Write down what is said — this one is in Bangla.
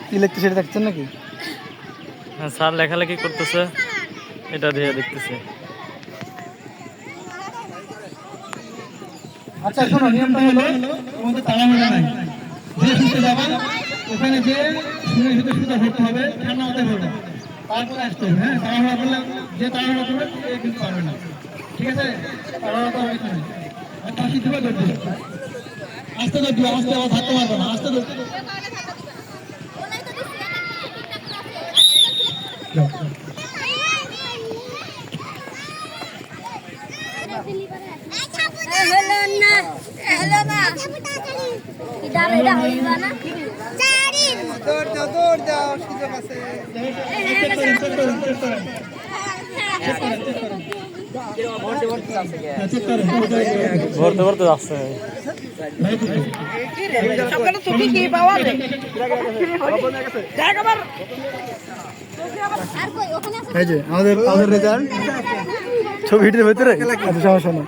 কি লিখতে সেটা দেখছেন নাকি? হ্যাঁ স্যার লেখালেখি করতেছে, এটা দিয়ে দেখতেছে। আচ্ছা শোনো, নিয়মটা হলো তোমাদের তাড়াহুড়া নাই, যে শুতে যাবা ওখানে যে শুনে শুতে শুতে ধরতে হবে, ঠান্ডা মাথায় ধরবে, তারপরে আসতে হবে। হ্যাঁ, তাড়াহুড়া করলে যে তাড়াহুড়া করবে সে কিন্তু পারবে না, ঠিক আছে? তাড়াহুড়া করার কিছু নেই, ফাঁসি দিবে ধরতে হবে। আস্তে ধরতে, আস্তে আবার থাকতে পারবে না, আস্তে ধরতে। ভরতে ভরতে যাচ্ছে। এই যে আমাদের রেজাল্ট ছবিটির ভেতরে, সমস্যা নেই।